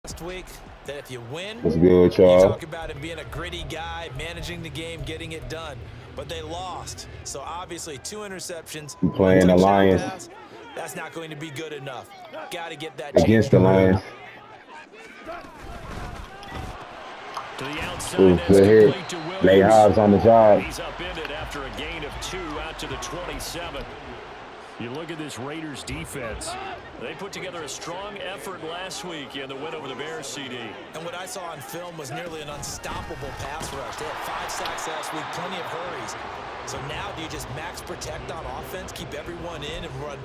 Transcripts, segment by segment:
last week that if you win, What's good, you y'all? talk about him being a gritty guy, managing the game, getting it done. But they lost. So obviously 2 interceptions, We 1 playing the touchdown Lions pass. That's not going to be good enough. Got to get that against changed the around. Lions. To the outside, Ooh, that's good hit. complete to Nate Williams. Hobbs on the job. He's upended after a gain of 2 out to the 27. You look at this Raiders defense. They put together a strong effort last week in the win over the Bears, CD. And what I saw on film was nearly an unstoppable pass rush. They had 5 sacks last week, plenty of hurries. So now do you just max protect on offense, keep everyone in and run,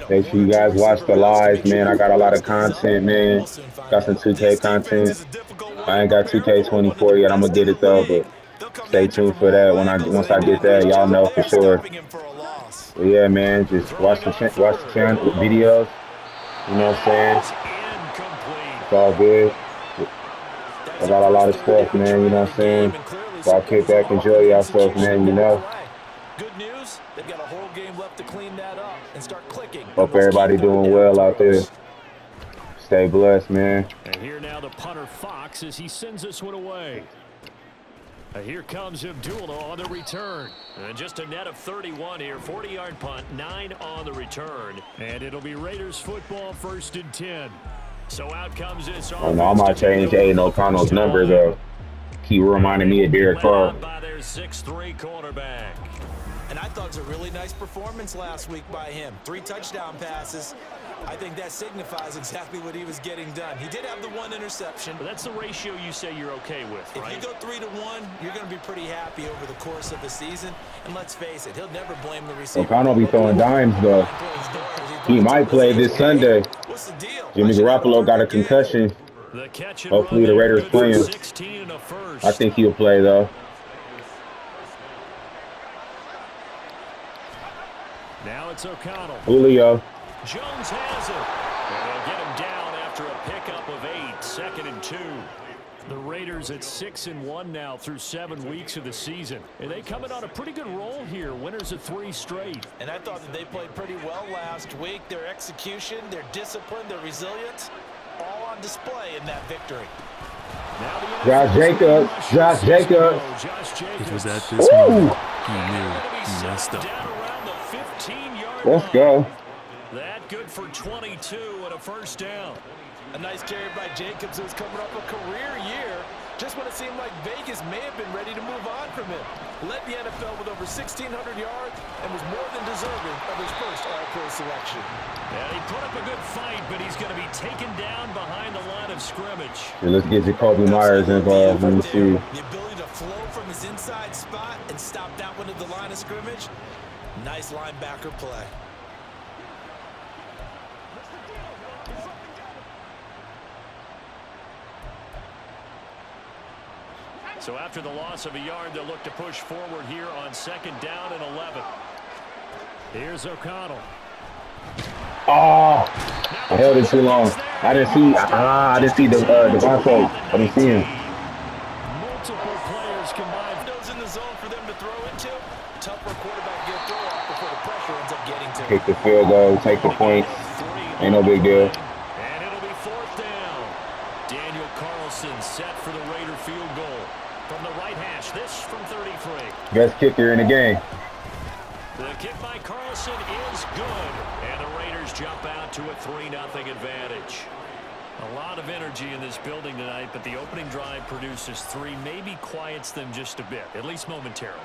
Make sure you guys watch the lives, man. I got a lot of content, man. Got some 2K content. I ain't got 2K24 yet. I'm gonna get it though, but stay tuned for that. Once I get that, y'all know for sure. But yeah, man, just watch the channel videos. You know what I'm saying? It's all good. I got a lot of stuff, man. You know what I'm saying? So I'll kick back, enjoy yourself, man. You know. Good news, they've got a whole game left to clean that up and start clicking. Hope everybody doing well out there. Stay blessed, man. And here now the punter Fox as he sends this one away. Here comes Abdullah on the return. And just a net of 31 here. 40-yard punt, 9 on the return. And it'll be Raiders football, 1st and 10. So out comes this. Oh no, I might change Aiden O'Connell's number though. Keep reminding me of Derek Carr. By their 6'3" quarterback. And I thought it was a really nice performance last week by him. 3 touchdown passes. I think that signifies exactly what he was getting done. He did have the 1 interception. But that's the ratio you say you're okay with, right? If you go 3-1, you're going to be pretty happy over the course of the season. And let's face it, he'll never blame the receiver. O'Connell be throwing dimes though. He might play this Sunday. What's the deal? Jimmy Garoppolo got a concussion. Hopefully the Raiders play him. I think he'll play though. Now it's O'Connell. Julio. Jones has it. And they'll get him down after a pickup of 8, 2nd and 2. The Raiders at 6-1 now through 7 weeks of the season. And they coming on a pretty good roll here. Winners of 3 straight. And I thought that they played pretty well last week. Their execution, their discipline, their resilience, all on display in that victory. Josh Jacobs. Josh Jacobs. It was at this moment he knew he messed up. Let's go. That good for 22 and a 1st down. A nice carry by Jacobs, who's coming up a career year. Just when it seemed like Vegas may have been ready to move on from him. Led the NFL with over 1,600 yards and was more than deserving of his first All-Pro selection. Yeah, he put up a good fight, but he's going to be taken down behind the line of scrimmage. Yeah, let's get Jacoby Myers involved. Let me see. The ability to flow from his inside spot and stop that one at the line of scrimmage. Nice linebacker play. So after the loss of a yard, they'll look to push forward here on 2nd down and 11. Here's O'Connell. Oh, I held it too long. I didn't see the Devontae. I didn't see him. Multiple players combined. Those in the zone for them to throw into. Tough for a quarterback to get throw off before the pressure ends up getting to him. Take the field goal, take the points. Ain't no big deal. And it'll be 4th down. Daniel Carlson set for the Raider field goal. From the right hash, this from 33. Best kicker in the game. The kick by Carlson is good. And the Raiders jump out to a 3-0 advantage. A lot of energy in this building tonight, but the opening drive produces 3, maybe quiets them just a bit, at least momentarily.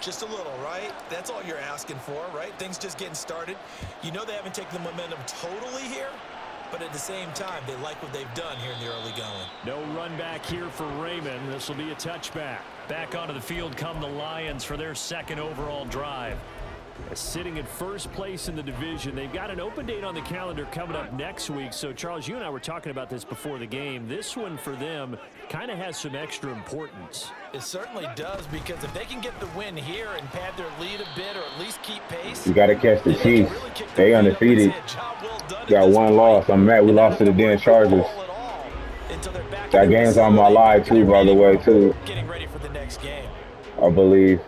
Just a little, right? That's all you're asking for, right? Things just getting started. You know they haven't taken the momentum totally here, but at the same time, they like what they've done here in the early going. No run back here for Raymond. This will be a touchback. Back onto the field come the Lions for their 2nd overall drive. Sitting at 1st place in the division. They've got an open date on the calendar coming up next week. So, Charles, you and I were talking about this before the game. This one for them kind of has some extra importance. It certainly does, because if they can get the win here and pad their lead a bit or at least keep pace. You got to catch the Chiefs. They undefeated. Got 1 loss. I'm mad we lost to the damn Chargers. That game's on my live, too, by the way, too. Getting ready for the next game. I believe.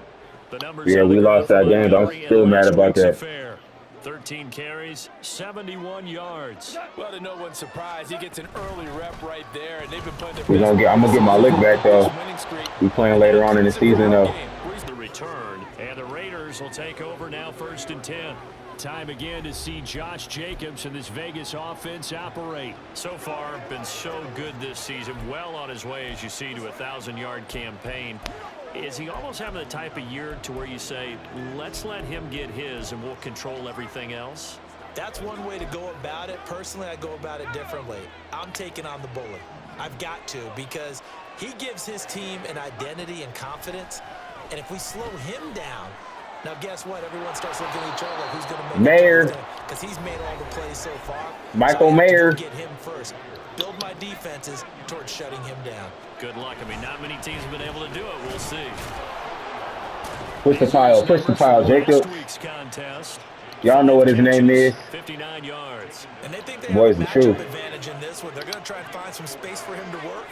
Yeah, we lost that game, but I'm still mad about that. 13 carries, 71 yards. Well, to no one's surprise, he gets an early rep right there, and they've been playing their I'm gonna get my lick back though. We playing later on in the season though. The return, and the Raiders will take over now, 1st and 10. Time again to see Josh Jacobs and this Vegas offense operate. So far, been so good this season. Well on his way, as you see, to a 1,000-yard campaign. Is he almost having the type of year to where you say, let's let him get his and we'll control everything else? That's one way to go about it. Personally, I go about it differently. I'm taking on the bully. I've got to, because he gives his team an identity and confidence. And if we slow him down, now guess what? Everyone starts looking at each other like who's going to make Mayer. because he's made all the plays so far. Michael so Mayer. Get him first. Build my defenses towards shutting him down. Good luck. I mean, not many teams have been able to do it. We'll see. Push the pile, Jacob. Last week's contest. Y'all know what his name is. 59 yards. And they think they Boys, have a the truth. matchup advantage in this one. They're going to try and find some space for him to work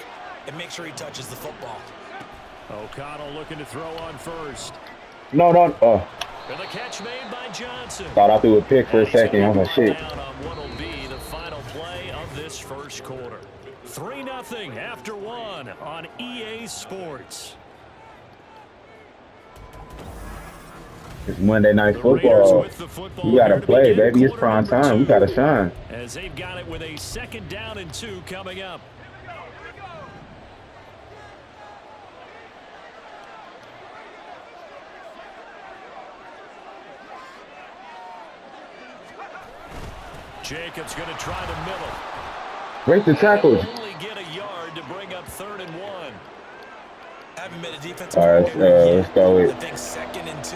and make sure he touches the football. O'Connell looking to throw on first. No. And the catch made by Johnson. Thought I threw a pick for a second. I was like, shit. Down on what will be the final play of this first quarter. 3-0 after 1 on EA Sports. It's Monday Night Football. You gotta play, baby. It's prime time. We gotta shine. As they've got it with a 2nd down and 2 coming up. Jacobs going to try the middle. Break the tackles. Only get a yard to bring up 3rd and 1. Haven't been a defensive All right, let's go I with. think 2nd and 2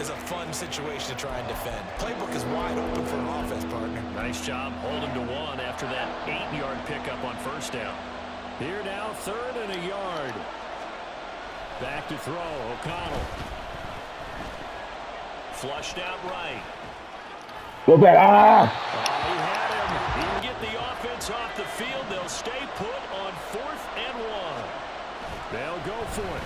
is a fun situation to try and defend. Playbook is wide open for an offense partner. Nice job holding to 1 after that 8-yard pickup on 1st down. Here now, 3rd and a yard. Back to throw, O'Connell. Flushed out right. Go back. Oh, he had him. He can get the offense off the field. They'll stay put on 4th and 1. They'll go for it.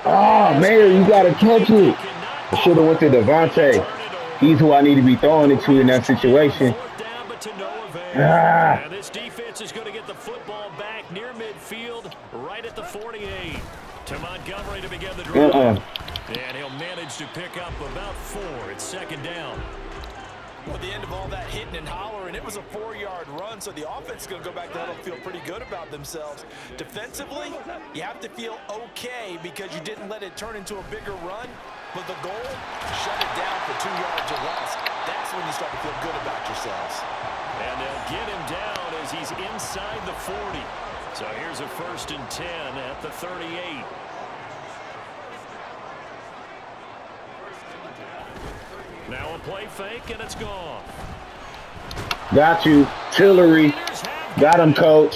O'Connell. Mayer, you gotta catch it. I should have went to Devontae. He's who I need to be throwing it to in that situation. Down, but to no avail. And this defense is going to get the football back near midfield, right at the 48. To Montgomery to begin the drive. And he'll manage to pick up about 4 at 2nd down. Well, at the end of all that hitting and hollering, it was a 4-yard run, so the offense is going to go back there and feel pretty good about themselves. Defensively, you have to feel okay because you didn't let it turn into a bigger run, but the goal, shut it down for 2 yards or less. That's when you start to feel good about yourselves. And they'll get him down as he's inside the 40. So here's a 1st and 10 at the 38. Now a play fake, and it's gone. Got you. Tillery. Got him, coach.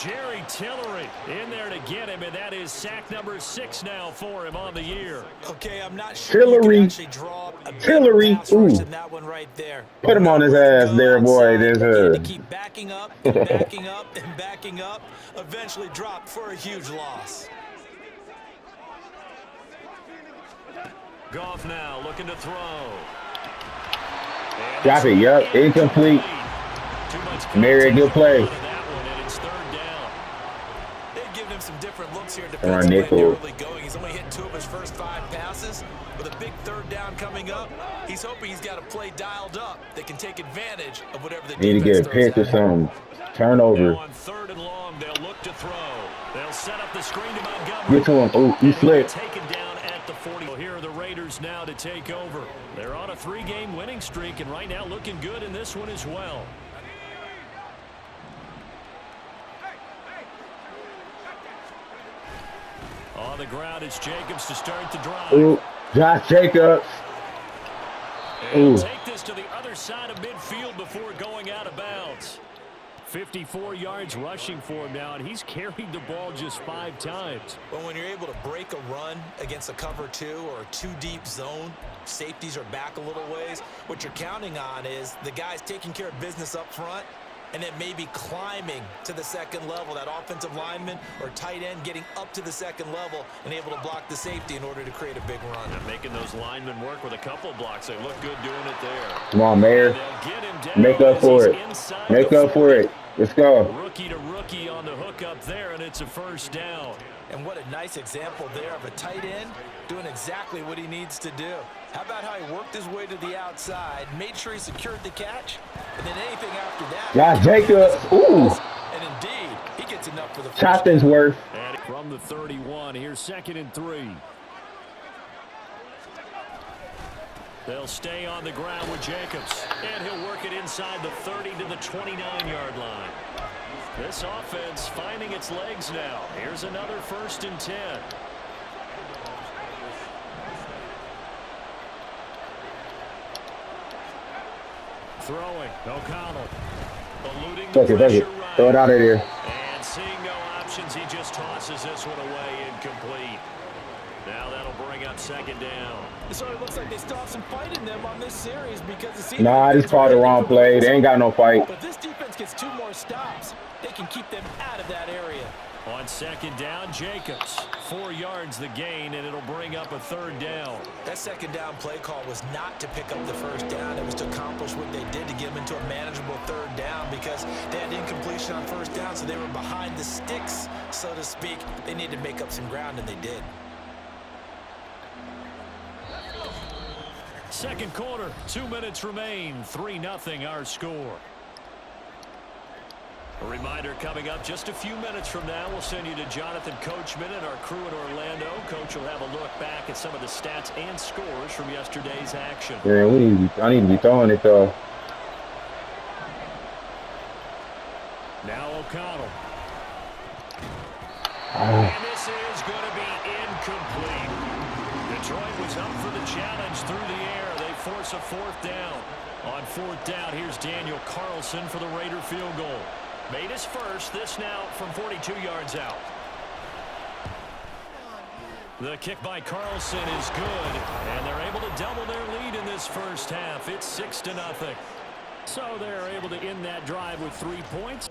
Jerry Tillery in there to get him, and that is sack number 6 now for him on the year. Okay, I'm not sure Tillery. you can actually draw a Tillery. in that one right there. Put him on his ass there, boy. There's To a. keep backing up and backing up and backing up, eventually dropped for a huge loss. Goff now looking to throw. Drop it, yup. Incomplete. Mary, good play. They've given him some different looks here Run defensively nickel. early going. He's only hit 2 of his first 5 passes. With a big 3rd down coming up, he's hoping he's got a play dialed up that can take advantage of whatever the Need to defense get a pick or throws at him. something. Turnover. Now on 3rd and long, they'll look to throw. They'll set up the screen to Montgomery. Get to him. Oh, he slipped. Taken down at the 40. Well, here are the Raiders now to take over. They're on a 3-game winning streak, and right now looking good in this one as well. On the ground, it's Jacobs to start the drive. Ooh, Josh Jacobs. And Ooh. take this to the other side of midfield before going out of bounds. 54 yards rushing for him now, and he's carried the ball just 5 times. But when you're able to break a run against a cover 2 or a 2-deep zone, safeties are back a little ways. What you're counting on is the guys taking care of business up front and then maybe climbing to the second level. That offensive lineman or tight end getting up to the second level and able to block the safety in order to create a big run. And making those linemen work with a couple blocks. They look good doing it there. Come on, Mayor. Make up for it. Make up for it. Let's go. Rookie to rookie on the hook up there, and it's a first down. And what a nice example there of a tight end doing exactly what he needs to do. How about how he worked his way to the outside, made sure he secured the catch, and then anything after that. Josh Jacobs. Ooh. And indeed, he gets enough for the first Chopton's worth. And from the 31, here's 2nd and 3. They'll stay on the ground with Jacobs, and he'll work it inside the 30 to the 29-yard line. This offense finding its legs now. Here's another 1st and 10. Throwing, O'Connell. Eluding the pressure right. Throw it out of there. And seeing no options, he just tosses this one away, incomplete. Now that'll bring up 2nd down. So it looks like they still have some fight in them on this series because it seems I just called the wrong play. They ain't got no fight. But this defense gets 2 more stops. They can keep them out of that area. On 2nd down, Jacobs. 4 yards the gain, and it'll bring up a 3rd down. That 2nd down play call was not to pick up the 1st down. It was to accomplish what they did to get them into a manageable 3rd down because they had incompletion on 1st down, so they were behind the sticks, so to speak. They needed to make up some ground, and they did. Second quarter, 2 minutes remain. 3-0 our score. A reminder coming up just a few minutes from now. We'll send you to Jonathan Coachman and our crew in Orlando. Coach will have a look back at some of the stats and scores from yesterday's action. Yeah, I need to be throwing it though. Now O'Connell. And this is going to be incomplete. Detroit was up for the challenge through the air. They force a 4th down. On 4th down, here's Daniel Carlson for the Raider field goal. Made his first, this now from 42 yards out. The kick by Carlson is good, and they're able to double their lead in this first half. It's 6-0. So they're able to end that drive with 3 points.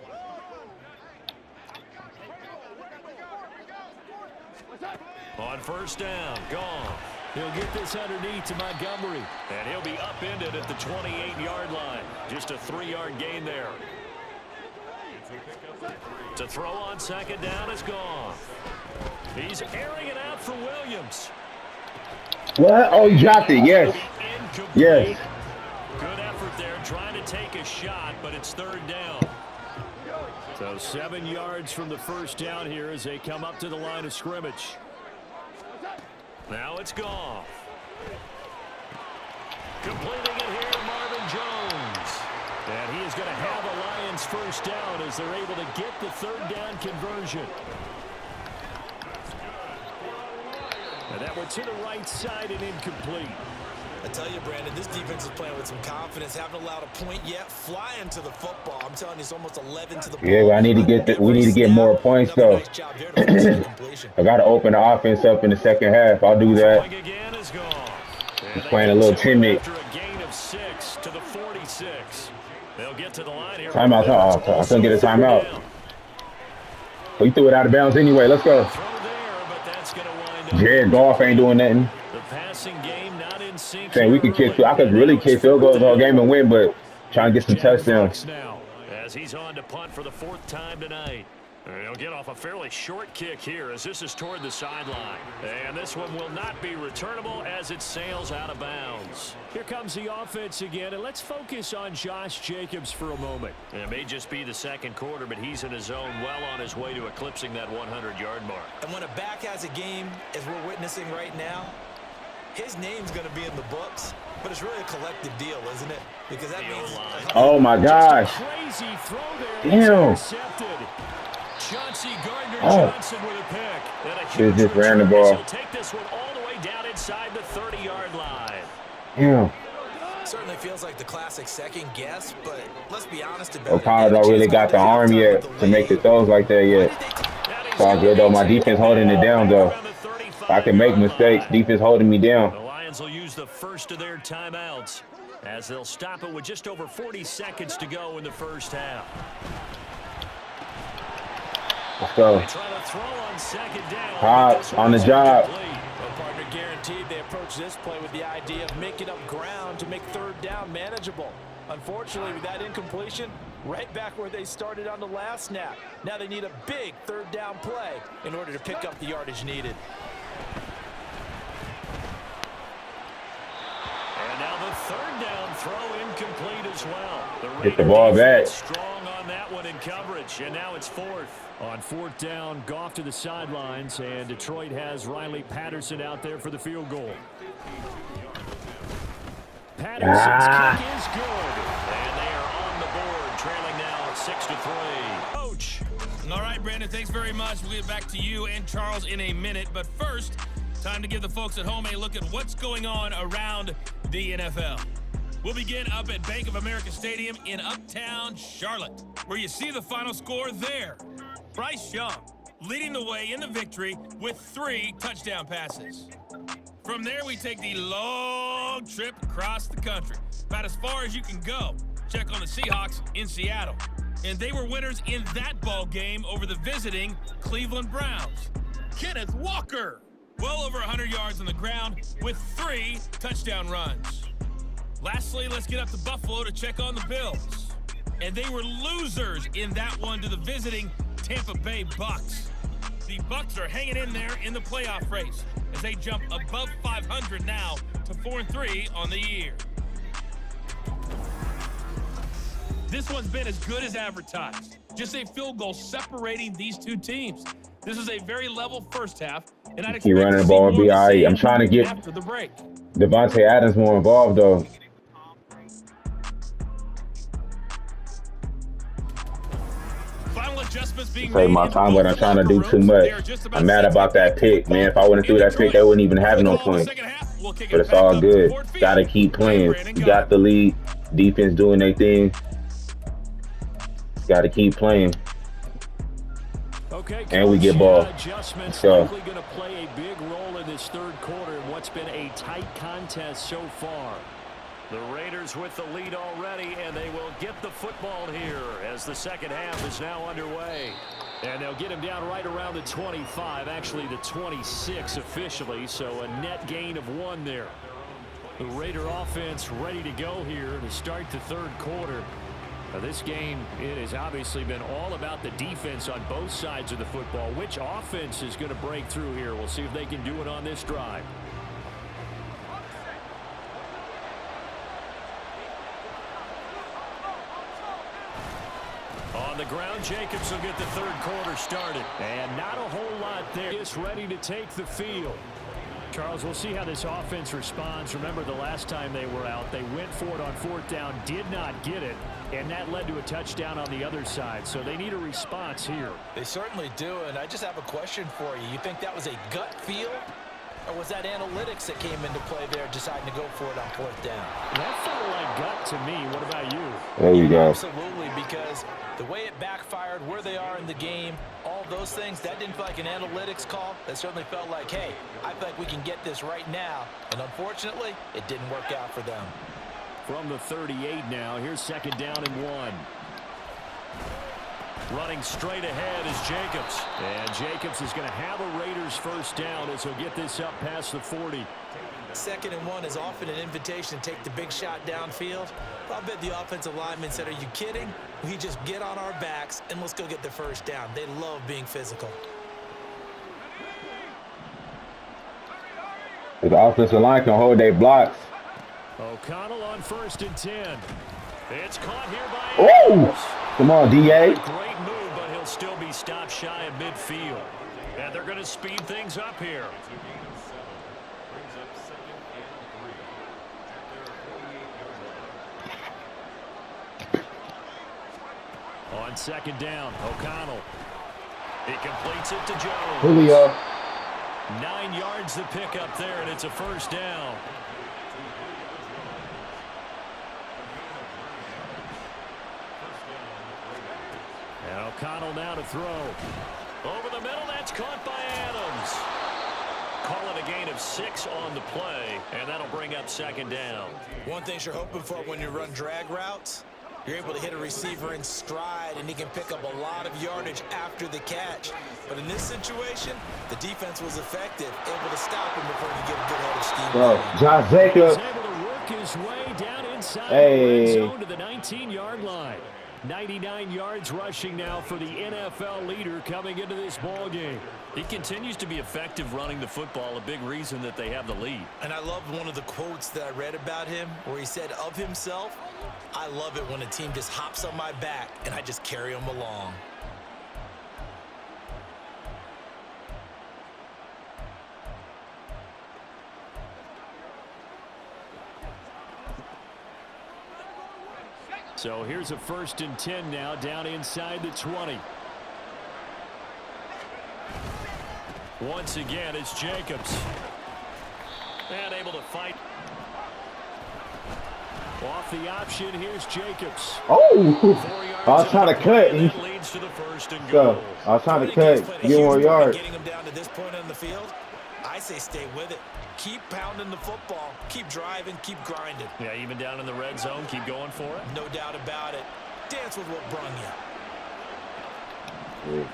On 1st down, gone. He'll get this underneath to Montgomery, and he'll be upended at the 28-yard line. Just a 3-yard gain there. To throw on 2nd down is gone. He's airing it out for Williams. what? Oh, he dropped it. Yes. Yes. Good effort there, trying to take a shot, but it's 3rd down. So 7 yards from the 1st down here as they come up to the line of scrimmage. Now it's gone. Completing it here to Marvin Jones. And he is going to have a Lions 1st down as they're able to get the 3rd down conversion. And that went to the right side and incomplete. I tell you, Brandon, this defense is playing with some confidence. Haven't allowed a point yet. Flying to the football. I'm telling you, it's almost 11 to the ball. Yeah, but I need to get we need to get more points though. I got to open the offense up in the 2nd half. I'll do that. Just playing a little timid. After a gain of 6 to the 46. They'll get to the line here. Timeout. I couldn't get a timeout. Well, he threw it out of bounds anyway. Let's go. Jared Goff ain't doing nothing. The passing game not in sync. Saying we could kick. I could really kick field goals all game and win, but trying to get some touchdowns. Now, as he's on to punt for the 4th time tonight. He'll get off a fairly short kick here as this is toward the sideline. And this one will not be returnable as it sails out of bounds. Here comes the offense again, and let's focus on Josh Jacobs for a moment. It may just be the 2nd quarter, but he's in his zone, well on his way to eclipsing that 100-yard mark. And when a back has a game, as we're witnessing right now, his name's going to be in the books, but it's really a collective deal, isn't it? Because that means... Oh, my gosh. Crazy throw there. Damn. Chauncey Gardner-Johnson with a pick. And a huge just ran the ball. He'll take this one all the way down inside the 30-yard line. Yeah. Certainly feels like the classic second guess, but let's be honest about it. O'Connell don't really got the arm yet to make the throws like that yet. It's all good, though. My defense holding it down, though. I can make mistakes. Defense holding me down. The Lions will use the first of their timeouts. as they'll stop it with just over 40 seconds to go in the first half. Let's go. They try to throw on second down. Hot on the job. Well, partner, guaranteed they approach this play with the idea of making up ground to make third down manageable. Unfortunately, with that incompletion, right back where they started on the last snap. Now they need a big third down play in order to pick up the yardage needed. And now the third down throw incomplete as well. Get the ball back. Strong on that one in coverage, and now it's fourth. On fourth down, Goff to the sidelines, and Detroit has Riley Patterson out there for the field goal. Patterson's kick is good, and they are on the board, trailing now 6-3. Coach. All right, Brandon, thanks very much. We'll get back to you and Charles in a minute, but first, time to give the folks at home a look at what's going on around the NFL. We'll begin up at Bank of America Stadium in Uptown Charlotte, where you see the final score there. Bryce Young leading the way in the victory with 3 touchdown passes. From there, we take the long trip across the country, about as far as you can go. Check on the Seahawks in Seattle. And they were winners in that ball game over the visiting Cleveland Browns. Kenneth Walker, well over 100 yards on the ground with 3 touchdown runs. Lastly, let's get up to Buffalo to check on the Bills. And they were losers in that one to the visiting Tampa Bay Bucks. The Bucks are hanging in there in the playoff race as they jump above 500 now to 4-3 on the year. This one's been as good as advertised. Just a field goal separating these two teams. This is a very level first half, and I'd expect running to the see ball, more be of all the right. same I'm trying to get after the break. Devontae Adams more involved, though. Final adjustments being Take made my in time, both but I'm trying to locker do too rooms. much. They are just about I'm mad set about to that kick pick, man. If I wouldn't threw that pick, they wouldn't even have no points. But it's all good. Got to keep playing. You got the lead. Defense doing their thing. Got to keep playing. Okay, And we get ball. Adjustments So likely going to play a big role in this third quarter in what's been a tight contest so far. The Raiders with the lead already, and they will get the football here as the second half is now underway. And they'll get him down right around the 25, actually the 26 officially, so a net gain of 1 there. The Raider offense ready to go here to start the third quarter. Now this game, it has obviously been all about the defense on both sides of the football. Which offense is going to break through here? We'll see if they can do it on this drive. On the ground, Jacobs will get the third quarter started. And not a whole lot there. Just ready to take the field. Charles, we'll see how this offense responds. Remember, the last time they were out, they went for it on fourth down, did not get it, and that led to a touchdown on the other side. So they need a response here. They certainly do, and I just have a question for you. You think that was a gut feel, or was that analytics that came into play there deciding to go for it on fourth down? That felt like gut to me. What about you? there you go. Absolutely, because the way it backfired, where they are in the game, all those things, that didn't feel like an analytics call. That certainly felt like, hey, I feel like we can get this right now. And unfortunately, it didn't work out for them. From the 38 now, here's second down and 1. Running straight ahead is Jacobs. And Jacobs is going to have a Raiders first down as he'll get this up past the 40. Second and 1 is often an invitation to take the big shot downfield. I bet the offensive lineman said, are you kidding? We just get on our backs and let's go get the first down. They love being physical. The offensive line can hold their blocks. O'Connell on first and 10. It's caught here by Oh! Adams. Come on, DA. Great move, but he'll still be stopped shy of midfield. And they're going to speed things up here. On second down, O'Connell. He completes it to Jones. Julio. 9 yards to pick up there, and it's a first down. And O'Connell now to throw. Over the middle, that's caught by Adams. call it a gain of 6 on the play, and that'll bring up second down. One thing you're hoping for when you run drag routes, you're able to hit a receiver in stride, and he can pick up a lot of yardage after the catch. But in this situation, the defense was effective, able to stop him before he get a good head of steam. Bro, Josh Jacobs. He's able to work his way down inside Hey. the red zone to the 19-yard line. 99 yards rushing now for the NFL leader coming into this ball game. He continues to be effective running the football, a big reason that they have the lead. And I love one of the quotes that I read about him where he said of himself, "I love it when a team just hops on my back and I just carry them along." So here's a 1st and 10 now, down inside the 20. Once again, it's Jacobs. And able to fight. Off the option, here's Jacobs. Oh, I was trying to cut. That leads to the 1st and goal. I was trying to cut. Get more yards. Getting him down to this point on the field, I say stay with it. Keep pounding the football. Keep driving. Keep grinding. Yeah, even down in the red zone, keep going for it. No doubt about it. Dance with what brung you.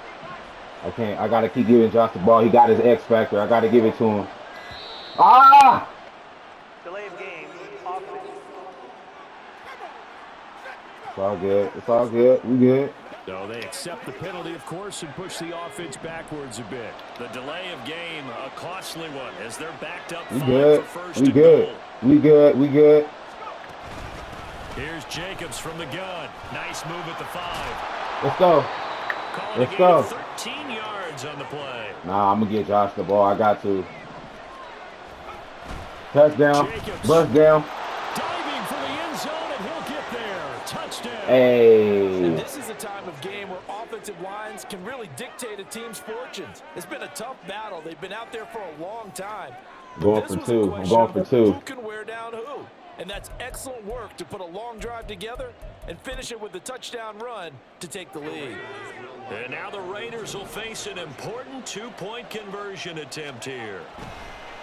I can't. I gotta keep giving Josh the ball. He got his X factor. I gotta give it to him. Ah! Delay of game. Offense. It's all good. It's all good. We good. So they accept the penalty, of course, and push the offense backwards a bit. The delay of game, a costly one, as they're backed up We 5 good. for 1st We and good. goal. We good. We good. Here's Jacobs from the gun. Nice move at the 5. Let's go. Calling Let's a gain go. of 13 yards on the play. Nah, I'm gonna get Josh the ball. I got to. Touchdown. Jacobs. Bust down. Diving for the end zone, and he'll get there. Touchdown. Hey. And this is a time of game where offensive lines can really dictate a team's fortunes. It's been a tough battle. They've been out there for a long time. Going This for was a 2. I'm question going for of 2. Who can wear down who? And that's excellent work to put a long drive together and finish it with the touchdown run to take the lead. And now the Raiders will face an important 2-point conversion attempt here.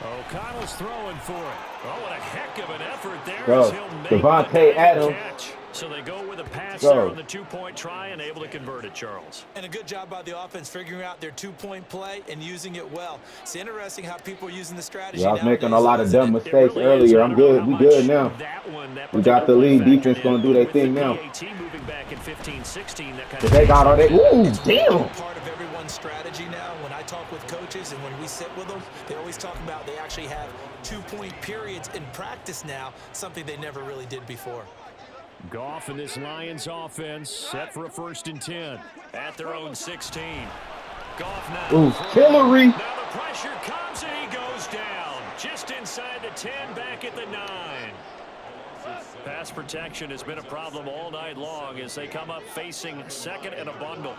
O'Connell's throwing for it. Oh, what a heck of an effort there Go. as he'll make Devontae the Adams. catch. So they go with a pass Go. there on the 2-point try and able to convert it, Charles. And a good job by the offense figuring out their 2-point play and using it well. It's interesting how people are using the strategy. Yeah, I was making a nowadays, lot of isn't dumb it? mistakes It really is. earlier. I I'm don't know good. how We much good now. that We got the particular lead. play Defense factored gonna in. do their With thing the now. PAT moving back in 15-16, that kind But of they got all that. Ooh, It's really damn. part of everyone's strategy now. When I talk with coaches and when we sit with them, they always talk about they actually have 2-point periods in practice now, something they never really did before. Goff and this Lions offense set for a 1st and 10 at their own 16. Goff now. Ooh, Hillary. Now the pressure comes and he goes down. Just inside the 10, back at the 9. Pass protection has been a problem all night long as they come up facing 2nd and a bundle.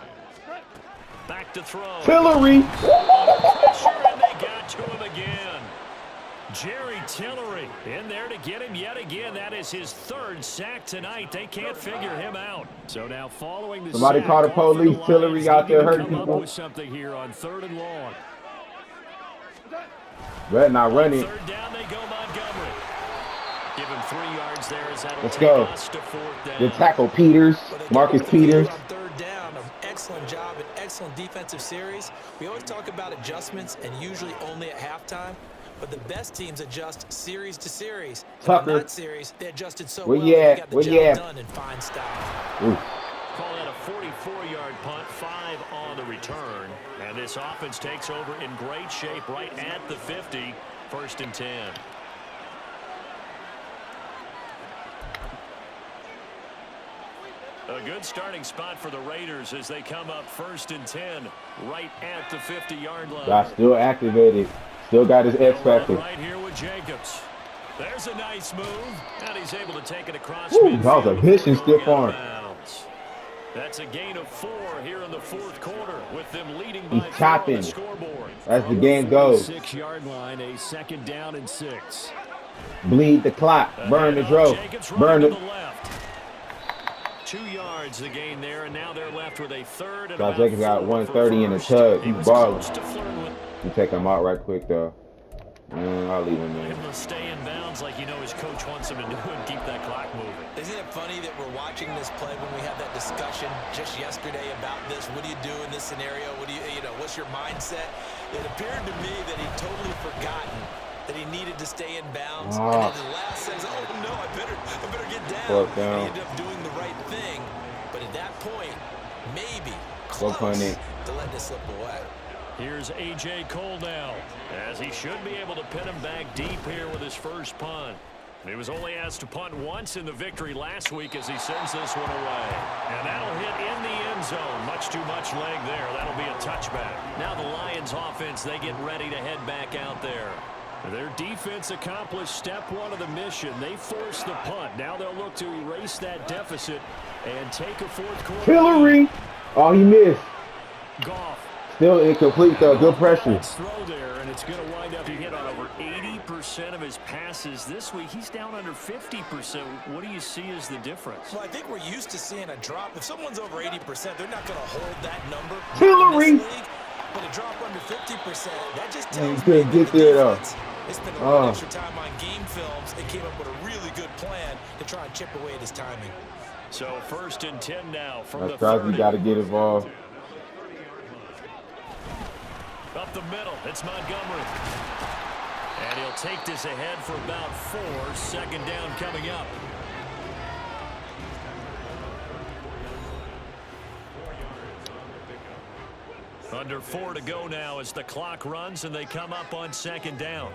Back to throw. Hillary. Pressure, and they got to him again. Jerry Tillery in there to get him yet again. That is his 3rd sack tonight. They can't figure him out. So now following the Somebody sack, call the off for police. Lions, Tillery out they there need to hurting come up people. with something here on 3rd and long. Red not running. 3rd down they go, Montgomery. Give him 3 yards there as that'll Let's take go. us to 4th down. Good tackle, Peters. Well, they Marcus get off the field Peters. on 3rd down, an excellent job, an excellent defensive series. We always talk about adjustments and usually only at halftime. But the best teams adjust series to series. And Tucker. in that series, they adjusted so Where well. you They at? got the Where job you at? done in fine style. Ooh. Call that a 44-yard punt, 5 on the return. And this offense takes over in great shape right at the 50, 1st and 10. A good starting spot for the Raiders as they come up 1st and 10 right at the 50-yard line. Got still activated. Still got his X factor. Right here with Jacobs. There's a nice move, and he's able to take it across Ooh, that was a midfield vicious before stiff going arm. out of bounds. That's a gain of 4 here in the 4th quarter, with them leading He's by 4 on chopping. the scoreboard. As the From game goes. 46-yard line, a 2nd down and 6. Bleed the clock. Burn the dro. Jacobs Burn running it. to the left. 2 yards the gain there, and now they're left with a 3rd and Josh about Jacobs got 4 for 130 in the first. tug. He He's was balling. close to flirting with You take him out right quick though. I'll leave him in. Able to stay in bounds like you know his coach wants him to do and keep that clock moving. Isn't it funny that we're watching this play when we had that discussion just yesterday about this? What do you do in this scenario? What do you know, what's your mindset? It appeared to me that he'd totally forgotten that he needed to stay in bounds. And then the last says, oh, no, I better get down. And he ended up doing the right thing. But at that point, maybe close to letting it slip away. Here's A.J. Cole now, as he should be able to pin him back deep here with his first punt. He was only asked to punt once in the victory last week as he sends this one away. And that'll hit in the end zone. Much too much leg there. That'll be a touchback. Now the Lions offense, they get ready to head back out there. Their defense accomplished step one of the mission. They forced the punt. Now they'll look to erase that deficit and take a fourth quarter. Hillary! Oh, he missed. Goff. Still incomplete, though. Good pressure. Throw there, and it's going to wind up. He hit on over 80% of his passes this week. He's down under 50%. What do you see as the difference? Well, I think we're used to seeing a drop. If someone's over 80%, they're not going to hold that number. Hillary! But a drop under 50%, that just tells me that get the there, though. defense has spent a lot of extra time on game films and came up with a really good plan to try and chip away at his timing. So 1st and 10 now from the 30. 30. You got to get involved. Up the middle, it's Montgomery. And he'll take this ahead for about 4. 2nd down coming up. Under 4 to go now as the clock runs and they come up on 2nd down.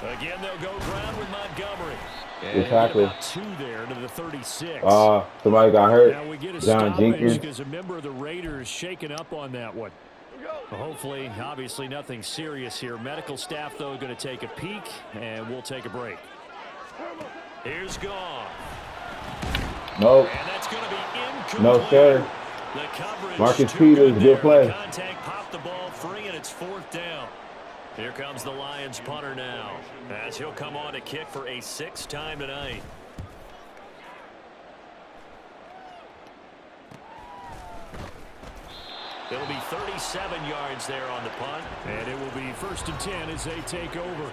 Again, they'll go ground with Montgomery. Good tackle. About 2 there to the 36. Somebody got hurt. Now we get a John Jenkins. because a member of the Raiders shaken up on that one. Well, hopefully, obviously nothing serious here. Medical staff, though, going to take a peek, and we'll take a break. Here's Goff. Nope. And that's going to be incomplete. No, sir. The coverage Marcus too Peters, good play. Contact popped the ball free, and it's 4th down. Here comes the Lions punter now, as he'll come on to kick for a 6th time tonight. It'll be 37 yards there on the punt. And it will be 1st and 10 as they take over.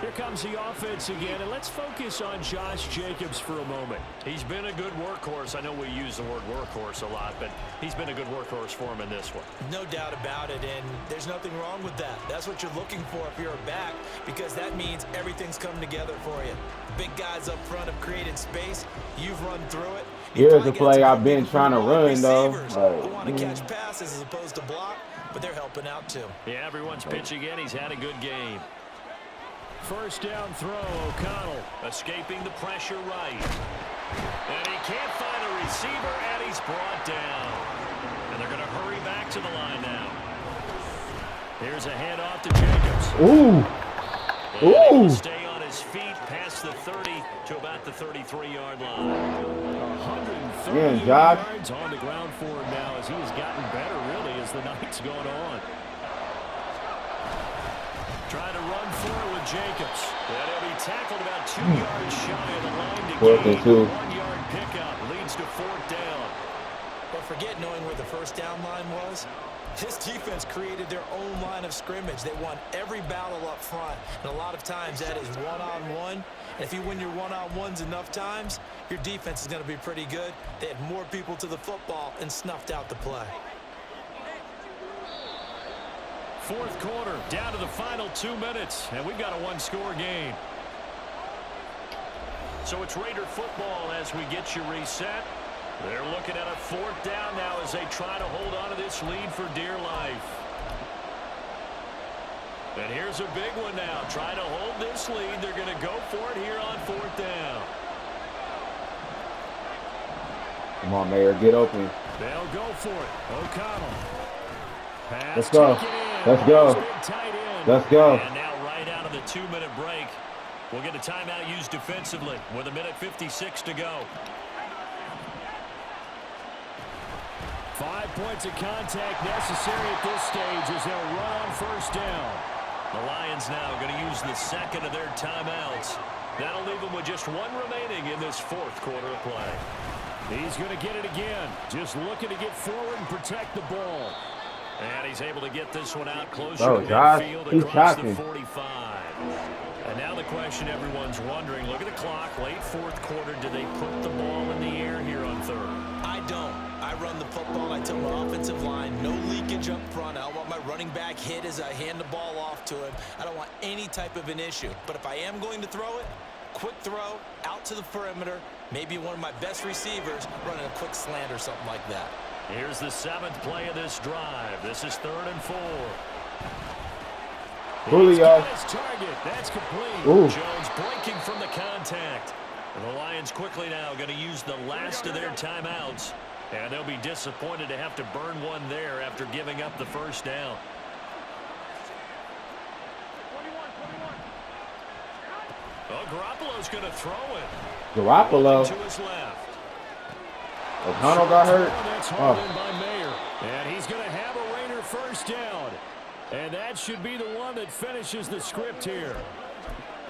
Here comes the offense again, and let's focus on Josh Jacobs for a moment. He's been a good workhorse. I know we use the word workhorse a lot, but he's been a good workhorse for him in this one. No doubt about it, and there's nothing wrong with that. That's what you're looking for if you're a back, because that means everything's come together for you. Big guys up front have created space. You've run through it. Here's a play I've been trying to run, though. Who want to catch passes as opposed to block, but they're helping out, too. Yeah, everyone's pitching in. He's had a good game. 1st down throw, O'Connell escaping the pressure right. And he can't find a receiver, and he's brought down. And they're going to hurry back to the line now. Here's a handoff to Jacobs. Ooh. And he'll stay on his feet past the 30 to about the 33-yard line. 130 yards on the ground for him now as he has gotten better, really, as the night's going on. Trying to run forward with Jacobs. And he'll be tackled about 2 yards shy of the line to gain. 1-yard pickup leads to 4th down. But forget knowing where the 1st down line was. This defense created their own line of scrimmage. They won every battle up front. And a lot of times that is one-on-one. And if you win your one-on-ones enough times, your defense is going to be pretty good. They had more people to the football and snuffed out the play. 4th quarter, down to the final 2 minutes, and we've got a 1-score game. So it's Raider football as we get you reset. They're looking at a 4th down now as they try to hold on to this lead for dear life. And here's a big one now. Trying to hold this lead. They're going to go for it here on 4th down. Come on, Mayor, get open. They'll go for it. O'Connell. Pass Let's go. Let's go. Let's go. And now right out of the 2-minute break, we'll get a timeout used defensively with 1:56 to go. 5 points of contact necessary at this stage as they'll run on 1st down. The Lions now going to use the 2nd of their timeouts. That'll leave them with just 1 remaining in this 4th quarter of play. He's going to get it again. Just looking to get forward and protect the ball. And he's able to get this one out closer Bro, to Josh, midfield he's across the talking. 45. And now the question everyone's wondering, look at the clock, late fourth quarter, do they put the ball in the air here on third? I don't. I run the football. I tell my offensive line, no leakage up front. I don't want my running back hit as I hand the ball off to him. I don't want any type of an issue. But if I am going to throw it, quick throw, out to the perimeter, maybe one of my best receivers running a quick slant or something like that. Here's the 7th play of this drive. This is 3rd and 4. Julio. His target. That's complete. Ooh. Jones breaking from the contact. And the Lions quickly now going to use the last of their timeouts. And they'll be disappointed to have to burn one there after giving up the first down. Oh, Garoppolo's going to throw it. Garoppolo. To his left. O'Connell got hurt. That's hauled in by Mayer. And he's going to have a Raider first down. And that should be the one that finishes the script here.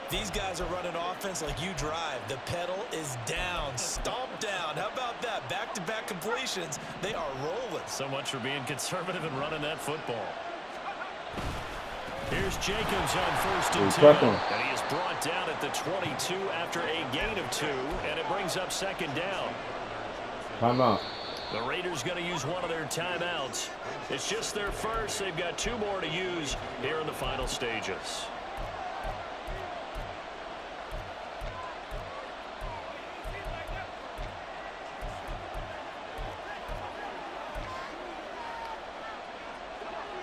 These guys are running offense like you drive. The pedal is down, stomp down. How about that? Back-to-back completions. They are rolling. So much for being conservative and running that football. Here's Jacobs on 1st and 10. And he is brought down at the 22 after a gain of 2. And it brings up 2nd down. Timeout. The Raiders going to use one of their timeouts. It's just their first. They've got 2 more to use here in the final stages.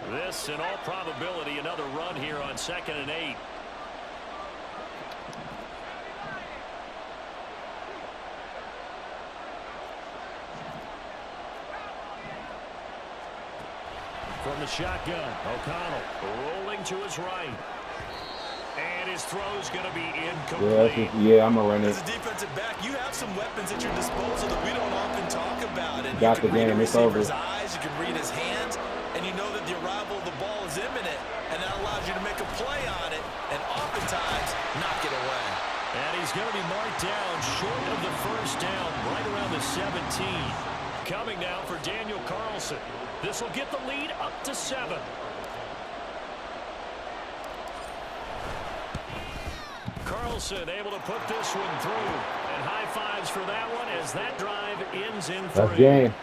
This, in all probability, another run here on 2nd and 8. From the shotgun, O'Connell rolling to his right. And his throw's going to be incomplete. Yeah, I'm going to run it. As a defensive back, you have some weapons at your disposal that we don't often talk about. And Got you the can read game, a it's over. receiver's eyes, you can read his hands, and you know that the arrival of the ball is imminent, and that allows you to make a play on it, and oftentimes knock it away. And he's going to be marked down short of the first down, right around the 17. Coming now for Daniel Carlson. This will get the lead up to 7. Carlson able to put this one through. And high fives for that one as that drive ends in 3. That's game.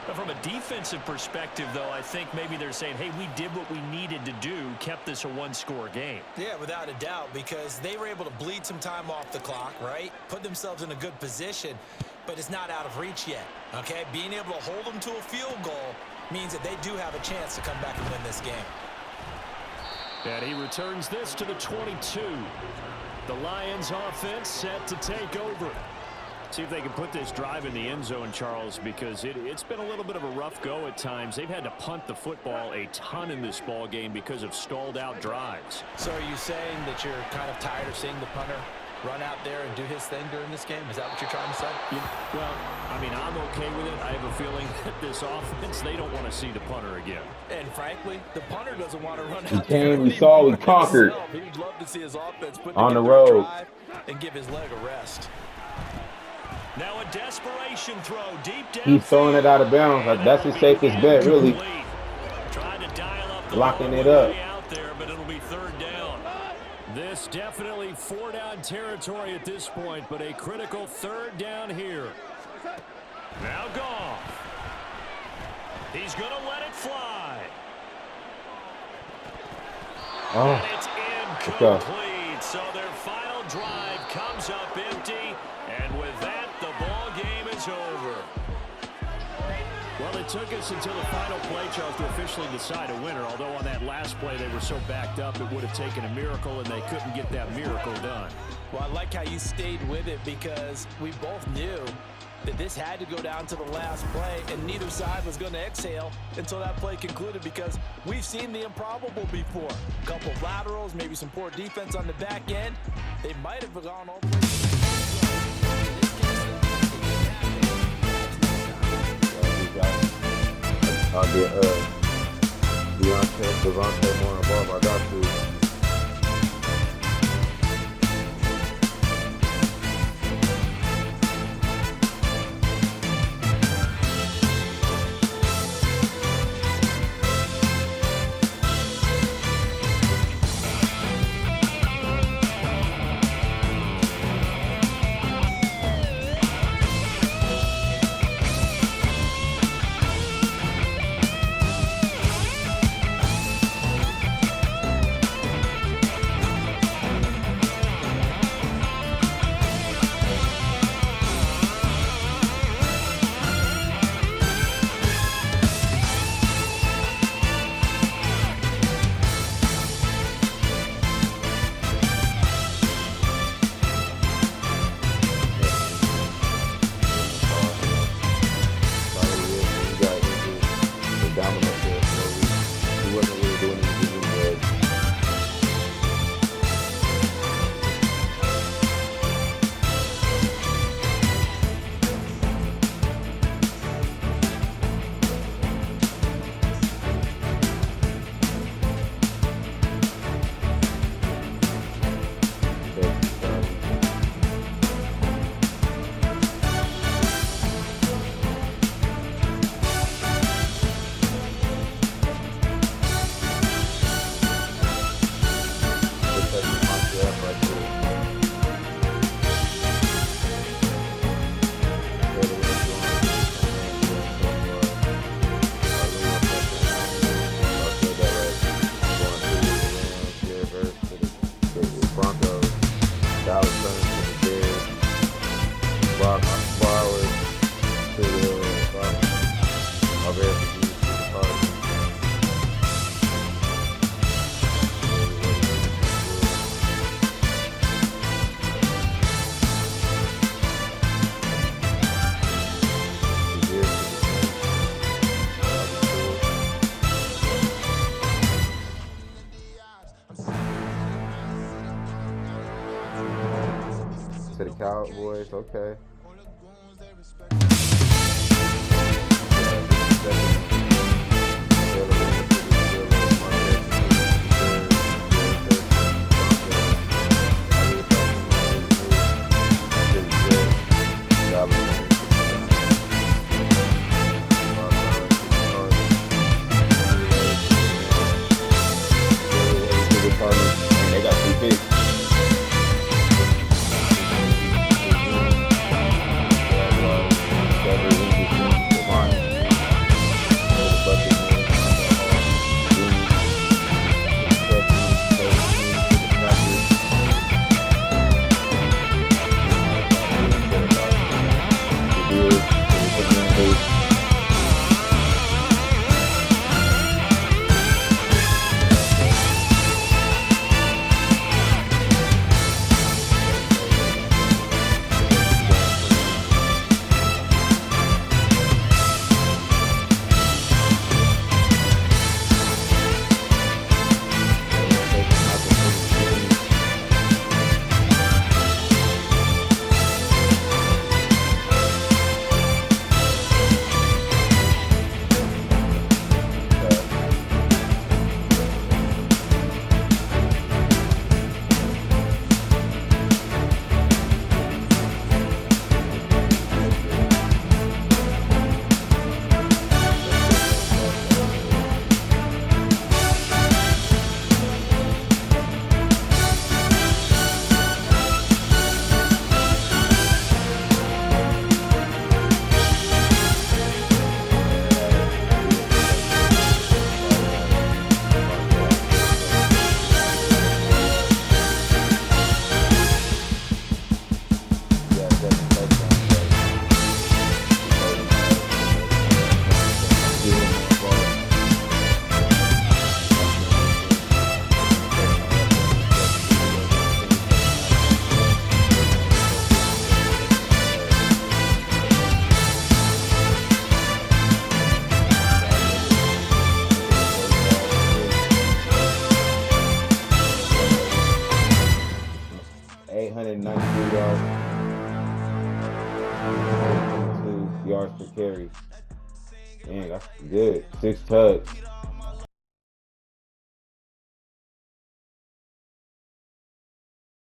But from a defensive perspective, though, I think maybe they're saying, hey, we did what we needed to do, kept this a one-score game. Yeah, without a doubt, because they were able to bleed some time off the clock, right? Put themselves in a good position, but it's not out of reach yet, okay? Being able to hold them to a field goal means that they do have a chance to come back and win this game. And he returns this to the 22. The Lions offense set to take over. See if they can put this drive in the end zone, Charles, because it's been a little bit of a rough go at times. They've had to punt the football a ton in this ball game because of stalled out drives. So are you saying that you're kind of tired of seeing the punter run out there and do his thing during this game? Is that what you're trying to say? Well, I mean, I'm okay with it. I have a feeling that this offense, they don't want to see the punter again. And frankly, the punter doesn't want to run We out there. came, we saw, we conquered. He'd love to see his offense put On the together a road. drive and give his leg a rest. Now a desperation throw deep down. He's throwing it out of bounds. That's his safest bet, really. Trying to dial up the Locking ball it up. way out there, but it'll be 3rd down. This definitely 4-down territory at this point, but a critical 3rd down here. Now Goff. He's going to let it fly. Oh, And it's incomplete. So their final drive comes up empty, and with that, the ball game is over. Well, it took us until the final play, Charles, to officially decide a winner, although on that last play they were so backed up it would have taken a miracle, and they couldn't get that miracle done. Well, I like how you stayed with it because we both knew that this had to go down to the last play, and neither side was going to exhale until that play concluded because we've seen the improbable before. A couple of laterals, maybe some poor defense on the back end. They might have gone all the way. I'll get Devontae more above. I got to. To the Cowboys, okay. They got 2 picks. Yards per carry. Dang, that's good. 6 tugs.